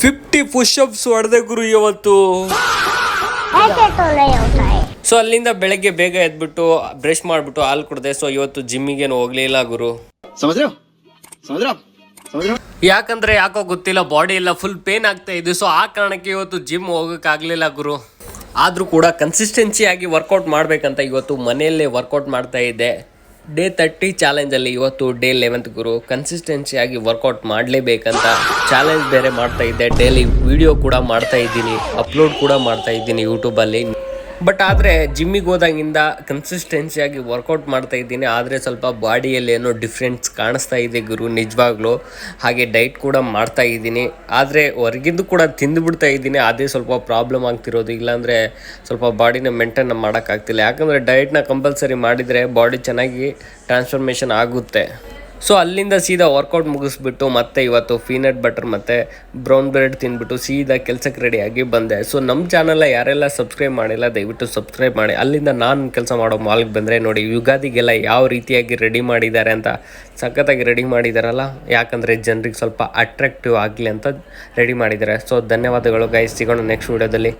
50 push-ups ಹೊಡೆದೆ ಗುರು ಇವತ್ತು. So ಅಲ್ಲಿಂದ ಬೆಳಗ್ಗೆ ಬೇಗ ಎದ್ಬಿಟ್ಟು ಬ್ರಷ್ ಮಾಡ್ಬಿಟ್ಟು ಹಾಲು ಕುಡ್ದೆ. ಸೊ ಇವತ್ತು ಜಿಮ್ಮಿಗೇನು ಹೋಗ್ಲಿಲ್ಲ ಗುರು. ಯಾಕಂದ್ರೆ ಯಾಕೋ ಗೊತ್ತಿಲ್ಲ, ಬಾಡಿ ಎಲ್ಲ ಫುಲ್ ಪೇನ್ ಆಗ್ತಾ ಇದೆ. ಸೊ ಆ ಕಾರಣಕ್ಕೆ ಇವತ್ತು ಜಿಮ್ ಹೋಗಕ್ ಆಗ್ಲಿಲ್ಲ ಗುರು. ಆದ್ರೂ ಕೂಡ ಕನ್ಸಿಸ್ಟೆನ್ಸಿ ಆಗಿ ವರ್ಕೌಟ್ ಮಾಡ್ಬೇಕಂತ ಇವತ್ತು ಮನೆಯಲ್ಲೇ ವರ್ಕೌಟ್ ಮಾಡ್ತಾ ಇದ್ದೆ. ಡೇ 30 ಚಾಲೆಂಜಲ್ಲಿ ಇವತ್ತು ಡೇ 11th ಗುರು. ಕನ್ಸಿಸ್ಟೆನ್ಸಿ ಆಗಿ ವರ್ಕೌಟ್ ಮಾಡಲೇಬೇಕಂತ ಚಾಲೆಂಜ್ ಬೇರೆ ಮಾಡ್ತಾ ಇದ್ದೆ. ಡೈಲಿ ವಿಡಿಯೋ ಕೂಡ ಮಾಡ್ತಾ ಇದ್ದೀನಿ, ಅಪ್ಲೋಡ್ ಕೂಡ ಮಾಡ್ತಾ ಇದ್ದೀನಿ ಯೂಟ್ಯೂಬಲ್ಲಿ. ಬಟ್ ಆದರೆ ಜಿಮ್ಮಿಗೆ ಹೋದಾಗಿಂದ ಕನ್ಸಿಸ್ಟೆನ್ಸಿಯಾಗಿ ವರ್ಕೌಟ್ ಮಾಡ್ತಾ ಇದ್ದೀನಿ. ಆದರೆ ಸ್ವಲ್ಪ ಬಾಡಿಯಲ್ಲಿ ಏನೋ ಡಿಫ್ರೆನ್ಸ್ ಕಾಣಿಸ್ತಾ ಇದೆ ಗುರು ನಿಜವಾಗ್ಲೂ. ಹಾಗೆ ಡೈಟ್ ಕೂಡ ಮಾಡ್ತಾ ಇದ್ದೀನಿ, ಆದರೆ ಹೊರಗಿದ್ದು ಕೂಡ ತಿಂದುಬಿಡ್ತಾ ಇದ್ದೀನಿ. ಅದೇ ಸ್ವಲ್ಪ ಪ್ರಾಬ್ಲಮ್ ಆಗ್ತಿರೋದು. ಇಲ್ಲಾಂದರೆ ಸ್ವಲ್ಪ ಬಾಡಿನ ಮೇಂಟೈನ್ ಮಾಡೋಕ್ಕಾಗ್ತಿಲ್ಲ. ಯಾಕಂದರೆ ಡೈಟ್ನ ಕಂಪಲ್ಸರಿ ಮಾಡಿದರೆ ಬಾಡಿ ಚೆನ್ನಾಗಿ ಟ್ರಾನ್ಸ್ಫಾರ್ಮೇಷನ್ ಆಗುತ್ತೆ. ಸೊ ಅಲ್ಲಿಂದ ಸೀದಾ ವರ್ಕೌಟ್ ಮುಗಿಸ್ಬಿಟ್ಟು ಮತ್ತೆ ಇವತ್ತು ಪೀನಟ್ ಬಟರ್ ಮತ್ತು ಬ್ರೌನ್ ಬ್ರೆಡ್ ತಿಂದ್ಬಿಟ್ಟು ಸೀದಾ ಕೆಲಸಕ್ಕೆ ರೆಡಿಯಾಗಿ ಬಂದೆ. ಸೊ ನಮ್ಮ ಚಾನಲ್ನ ಯಾರೆಲ್ಲ ಸಬ್ಸ್ಕ್ರೈಬ್ ಮಾಡಿಲ್ಲ ದಯವಿಟ್ಟು ಸಬ್ಸ್ಕ್ರೈಬ್ ಮಾಡಿ. ಅಲ್ಲಿಂದ ನಾನು ಕೆಲಸ ಮಾಡೋ ಮಾಲ್ಗೆ ಬಂದರೆ ನೋಡಿ, ಯುಗಾದಿಗೆಲ್ಲ ಯಾವ ರೀತಿಯಾಗಿ ರೆಡಿ ಮಾಡಿದ್ದಾರೆ ಅಂತ ಸಖತ್ತಾಗಿ ರೆಡಿ ಮಾಡಿದಾರಲ್ಲ. ಯಾಕಂದರೆ ಜನರಿಗೆ ಸ್ವಲ್ಪ ಅಟ್ರಾಕ್ಟಿವ್ ಆಗಲಿ ಅಂತ ರೆಡಿ ಮಾಡಿದ್ದಾರೆ. ಸೊ ಧನ್ಯವಾದಗಳು ಗೈಸ್, ಸಿಗೋಣ ನೆಕ್ಸ್ಟ್ ವೀಡಿಯೋದಲ್ಲಿ.